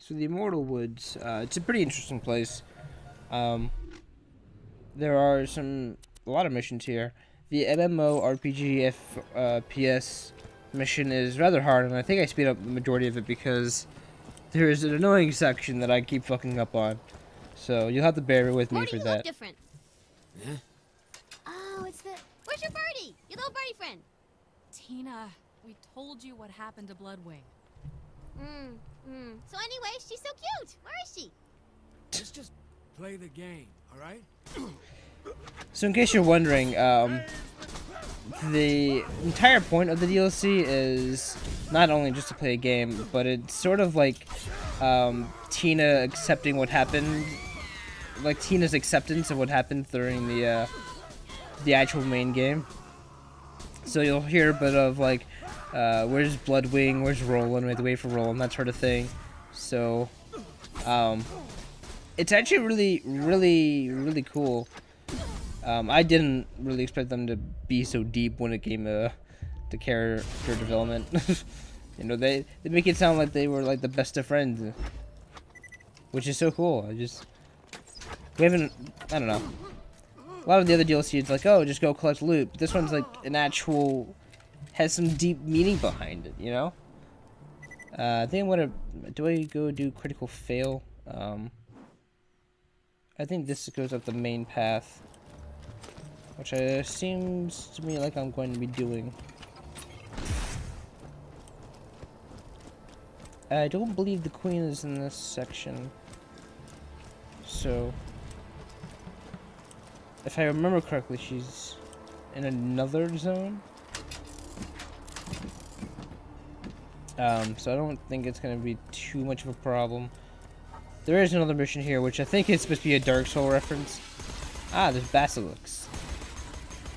So the Immortal Woods, it's a pretty interesting place. Um, there are a lot of missions here. The MMO RPG PS mission is rather hard, and I think I speed up the majority of it because there is an annoying section that I keep fucking up on. So you'll have to bear with me Morty, for you that. look different. Yeah? Oh, it's the... Where's your birdie? Your little birdie friend. Tina, we told you what happened to Bloodwing. So anyway, she's so cute. Where is she? Let's just play the game, alright? So in case you're wondering, the entire point of the DLC is not only just to play a game, but it's sort of like Tina accepting what happened, like Tina's acceptance of what happened during the actual main game. So you'll hear a bit of like, where's Bloodwing, where's Roland, we have to wait for Roland, that sort of thing. So, it's actually really cool. I didn't really expect them to be so deep when it came to character development. You know, they make it sound like they were like the best of friends, which is so cool. We haven't, I don't know. A lot of the other DLC it's like, oh, just go collect loot. But this one's like has some deep meaning behind it, you know? I think I'm gonna, do I go do critical fail? I think this goes up the main path, which seems to me like I'm going to be doing. I don't believe the queen is in this section, so if I remember correctly, she's in another zone. So I don't think it's gonna be too much of a problem. There is another mission here, which I think is supposed to be a Dark Souls reference. Ah, there's basilisks.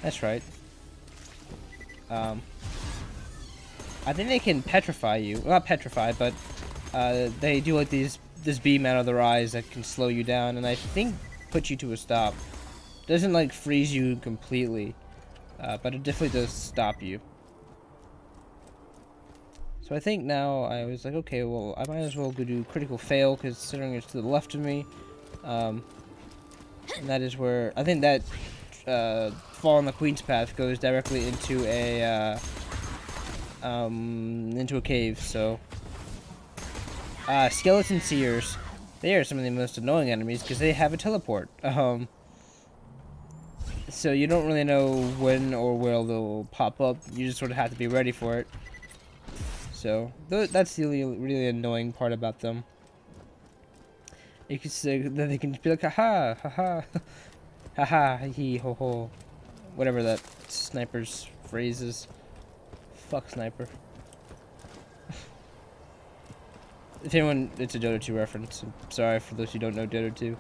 That's right. I think they can petrify you. Well, not petrify, but they do like this beam out of their eyes that can slow you down, and I think put you to a stop. Doesn't like freeze you completely, but it definitely does stop you. So I think now I was like, okay, well, I might as well go do critical fail, considering it's to the left of me. And that is where I think that fall on the Queen's Path goes directly into a cave. So skeleton seers, they are some of the most annoying enemies because they have a teleport. So you don't really know when or where they'll pop up. You just sort of have to be ready for it. So that's the really annoying part about them. You can say that they can be like, haha, haha, haha, hee ho ho, whatever that sniper's phrase is. Fuck sniper. If anyone, it's a Dota 2 reference. I'm sorry for those who don't know Dota 2.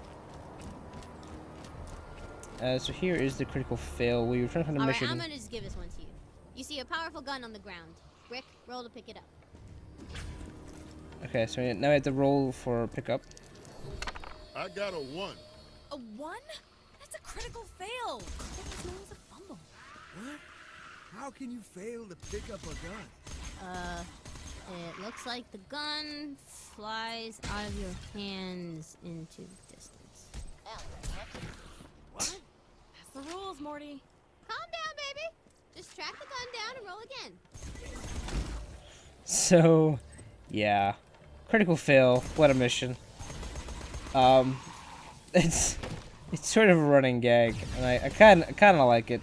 So here is the critical fail. We were trying to find a mission. Alright, I'm gonna just give this one to you. You see a powerful gun on the ground. Brick, roll to pick it up. Okay, so now I have to roll for pickup. I got a 1. A 1? That's a critical fail. That was known as a fumble. What? How can you fail to pick up a gun? It looks like the gun flies out of your hands into the distance. What? That's the rules, Morty. Calm down, baby. Just track the gun down and roll again. So, yeah, critical fail. What a mission. It's sort of a running gag, and I kind of like it.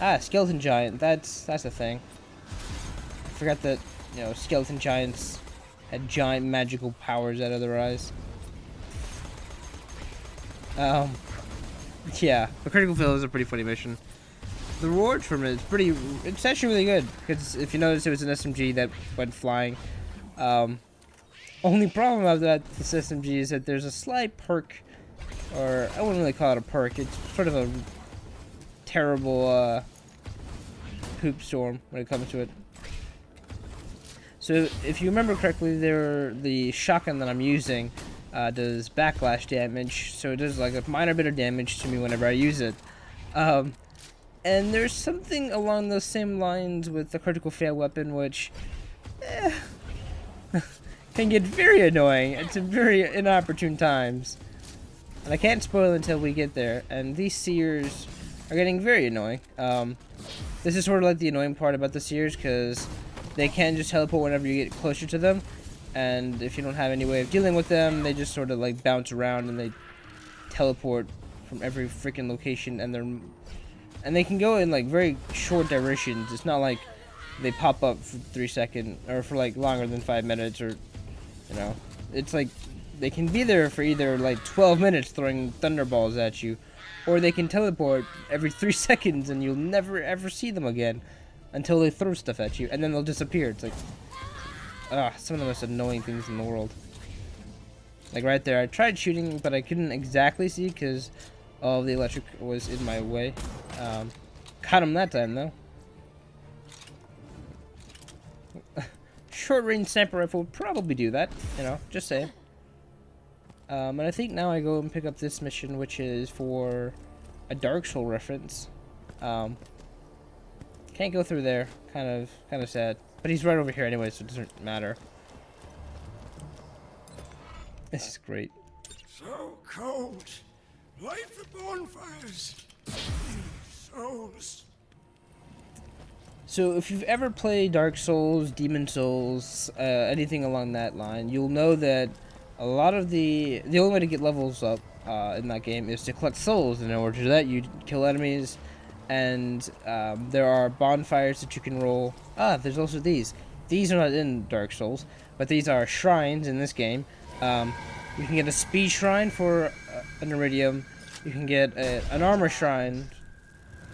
Ah, skeleton giant. That's a thing. I forgot that, you know, skeleton giants had giant magical powers out of their eyes. Yeah, the critical fail is a pretty funny mission. The reward from it is it's actually really good, because if you notice, it was an SMG that went flying. Only problem about this SMG is that there's a slight perk, or I wouldn't really call it a perk, it's sort of a terrible poop storm when it comes to it. So if you remember correctly, the shotgun that I'm using does backlash damage, so it does like a minor bit of damage to me whenever I use it. And there's something along those same lines with the critical fail weapon, which can get very annoying at some very inopportune times. And I can't spoil until we get there. And these seers are getting very annoying. This is sort of like the annoying part about the seers, because they can just teleport whenever you get closer to them. And if you don't have any way of dealing with them, they just sort of like bounce around and they teleport from every freaking location, and they can go in like very short directions. It's not like they pop up for 3 seconds or for like longer than 5 minutes, or you know, it's like they can be there for either like 12 minutes throwing thunderballs at you, or they can teleport every 3 seconds and you'll never ever see them again until they throw stuff at you, and then they'll disappear. It's like, some of the most annoying things in the world. Like right there, I tried shooting, but I couldn't exactly see because all the electric was in my way. Caught him that time though. Short range sniper rifle would probably do that, you know, just saying. And I think now I go and pick up this mission, which is for a Dark Soul reference. Can't go through there, kind of sad. But he's right over here anyway, so it doesn't matter. This is great. So cold. Light the bonfires. Souls. So if you've ever played Dark Souls, Demon Souls, anything along that line, you'll know that a lot of the only way to get levels up in that game is to collect souls. And in order to do that, you kill enemies, and there are bonfires that you can roll. There's also these. These are not in Dark Souls, but these are shrines in this game. You can get a speed shrine for an iridium. You can get an armor shrine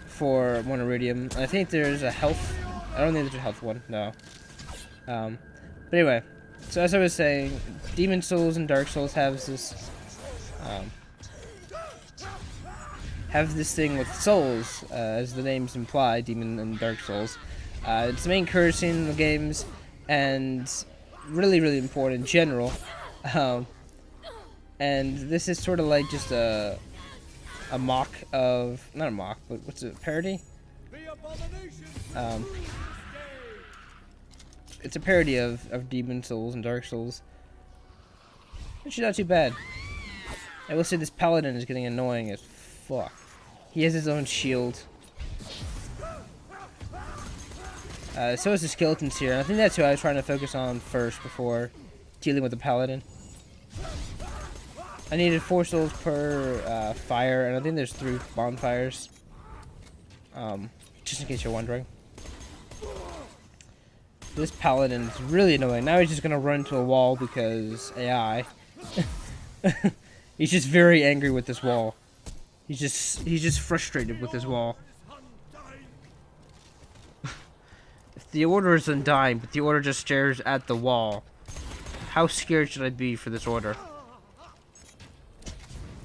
for 1 iridium. I think there's a health. I don't think there's a health one. No. But anyway, so as I was saying, Demon Souls and Dark Souls have this thing with souls, as the names imply, Demon and Dark Souls. It's the main currency in the games, and really, really important in general. And this is sort of like just a mock of, not a mock, but what's it, parody? It's a parody of Demon Souls and Dark Souls, which is not too bad. I will say this paladin is getting annoying as fuck. He has his own shield. So is the skeletons here. I think that's who I was trying to focus on first before dealing with the paladin. I needed 4 souls per fire, and I think there's 3 bonfires. Just in case you're wondering. This paladin is really annoying. Now he's just gonna run into a wall because AI. He's just very angry with this wall. He's just frustrated with this wall. The order is undying, but the order just stares at the wall. How scared should I be for this order?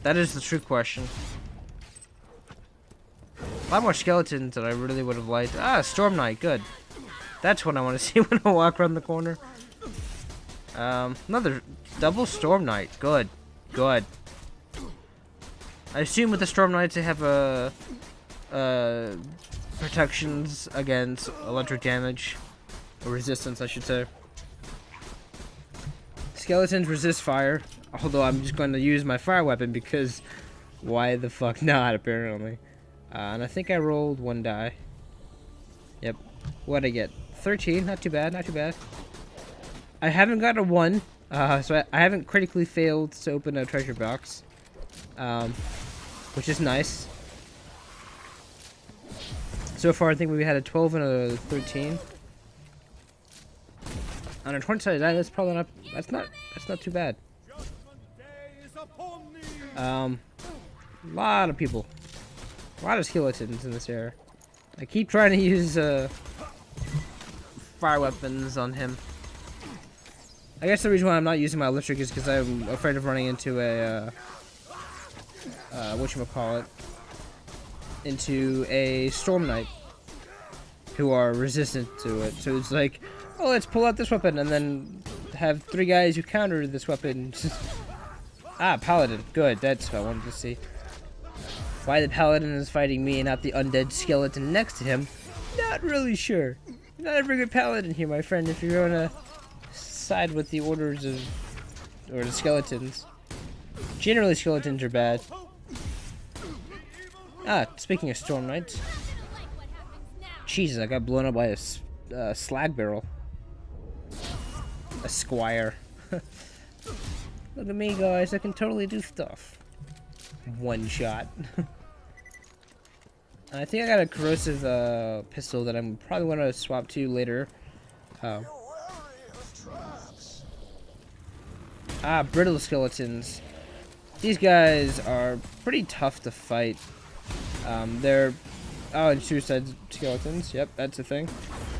That is the true question. A lot more skeletons that I really would have liked. Storm Knight, good. That's what I want to see when I walk around the corner. Another double Storm Knight, good. Good. I assume with the Storm Knights they have protections against electric damage. Or resistance, I should say. Skeletons resist fire. Although I'm just going to use my fire weapon because why the fuck not, apparently. And I think I rolled 1 die. Yep. What'd I get? 13. Not too bad, not too bad. I haven't got a 1. So I haven't critically failed to open a treasure box. Which is nice. So far, I think we had a 12 and a 13. On a 20-sided die, that's probably not. That's not too bad. Lot of people, a lot of skeletons in this area. I keep trying to use fire weapons on him. I guess the reason why I'm not using my electric is because I'm afraid of running into a whatchamacallit, into a Storm Knight who are resistant to it. So it's like, oh, let's pull out this weapon and then have 3 guys who counter this weapon. Paladin. Good. That's what I wanted to see. Why the paladin is fighting me and not the undead skeleton next to him, not really sure. Not a very good paladin here, my friend, if you're gonna side with the orders of, or the skeletons. Generally, skeletons are bad. Ah, speaking of Storm Knights. Jesus, I got blown up by a slag barrel. A squire. Look at me, guys. I can totally do stuff. One shot. I think I got a corrosive pistol that I'm probably going to swap to later. Brittle skeletons. These guys are pretty tough to fight. They're... Oh, and suicide skeletons. Yep, that's a thing.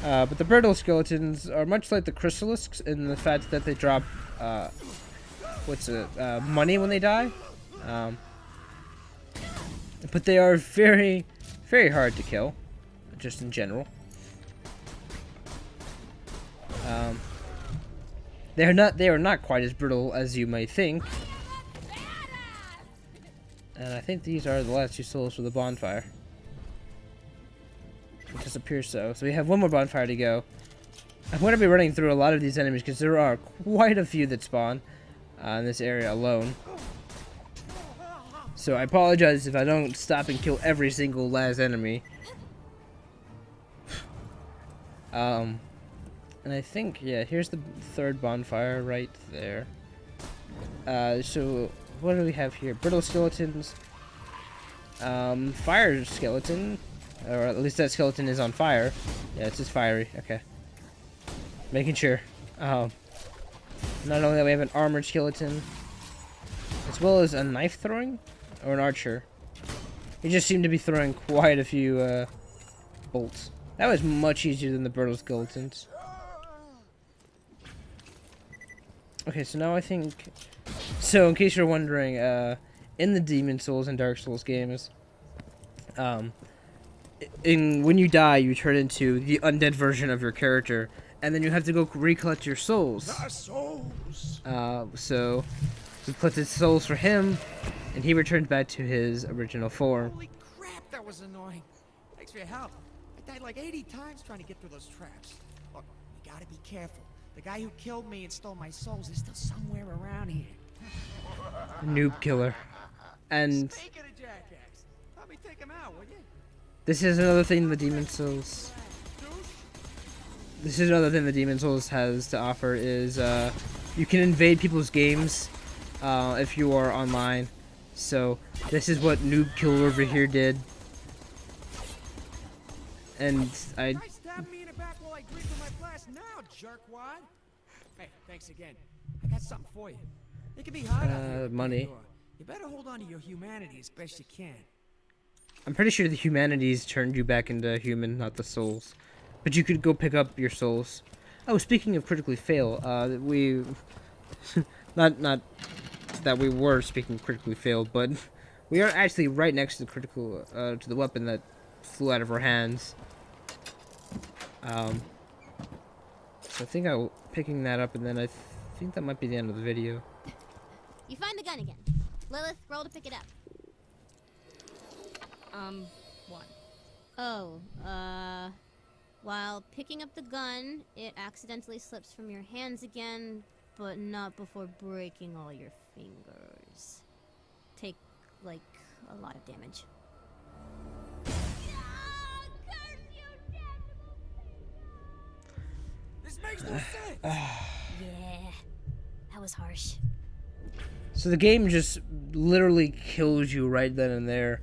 But the brittle skeletons are much like the chrysalisks in the fact that they drop... money when they die. But they are very, very hard to kill, just in general. They are not quite as brittle as you might think. And I think these are the last 2 souls for the bonfire. It just appears so. So we have one more bonfire to go. I'm going to be running through a lot of these enemies because there are quite a few that spawn in this area alone. So I apologize if I don't stop and kill every single last enemy. And I think, yeah, here's the 3rd bonfire right there. So what do we have here? Brittle skeletons. Fire skeleton. Or at least that skeleton is on fire. Yeah, it's just fiery. Okay. Making sure. Not only that, we have an armored skeleton. As well as a knife throwing? Or an archer. He just seemed to be throwing quite a few bolts. That was much easier than the brittle skeletons. Okay, so now I think... So, in case you're wondering, in the Demon Souls and Dark Souls games, when you die, you turn into the undead version of your character, and then you have to go recollect your souls. The souls. So, we collected souls for him, and he returned back to his original form. Holy crap, that was annoying. Thanks for your help. I died like 80 times trying to get through those traps. Look, you gotta be careful. The guy who killed me and stole my souls is still somewhere around here. Noob killer. And Speaking of jackass, help me take him out, will you? this is another thing the Demon Souls... This is another thing the Demon Souls has to offer is you can invade people's games if you are online. So this is what Noob Killer over here did. And Try stabbing me in the back while I drink from my glass now, jerkwad. Hey, thanks again. I got something for you. It can be hard out here. money. You better hold on to your humanity as best you can. I'm pretty sure the humanities turned you back into human, not the souls. But you could go pick up your souls. Oh, speaking of critically fail, we... not that we were speaking critically failed, but we are actually right next to the critical, to the weapon that flew out of our hands. So I think I'm picking that up, and then I think that might be the end of the video. You find the gun again. Lilith, roll to pick it up. 1. Oh, while picking up the gun, it accidentally slips from your hands again, but not before breaking all your fingers. Take, like, a lot of damage. This makes no sense. Yeah, that was harsh. So the game just literally kills you right then and there.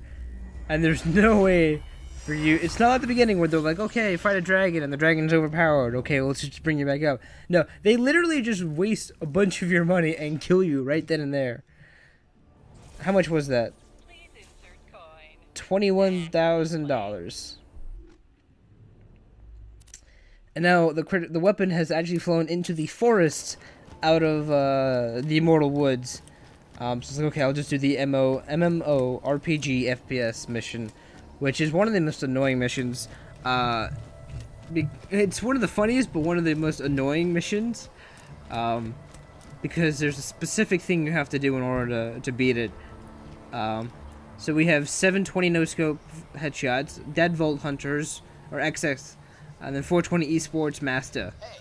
And there's no way for you... It's not at the beginning where they're like, okay, fight a dragon and the dragon's overpowered. Okay, well, let's just bring you back up. No, they literally just waste a bunch of your money and kill you right then and there. How much was that? $21,000. And now the weapon has actually flown into the forest out of the Immortal Woods. So it's like, okay, I'll just do the MMO RPG FPS mission, which is one of the most annoying missions. It's one of the funniest, but one of the most annoying missions, because there's a specific thing you have to do in order to beat it. So we have 720 no-scope headshots, Dead Vault Hunters, or XX, and then 420 Esports Master. Hey,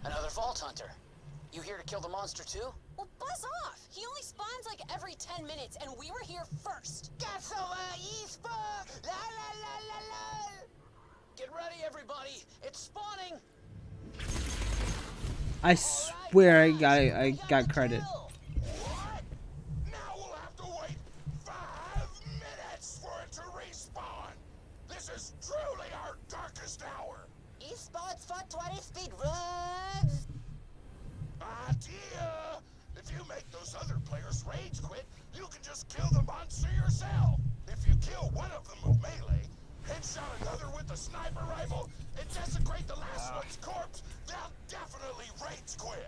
another Vault Hunter. kill the monster too? Well, buzz off! He only spawns like every 10 minutes, and we were here first. Got la la la la! Get ready, everybody! It's spawning! I swear I got credit. What? Now we'll have to wait 5 minutes for it to respawn. This is truly our darkest hour. Esports for 20 speed runs! Idea! If you make those other players rage quit, you can just kill the monster yourself. If you kill one of them with melee, headshot another with a sniper rifle, and desecrate the last one's corpse, they'll definitely rage quit.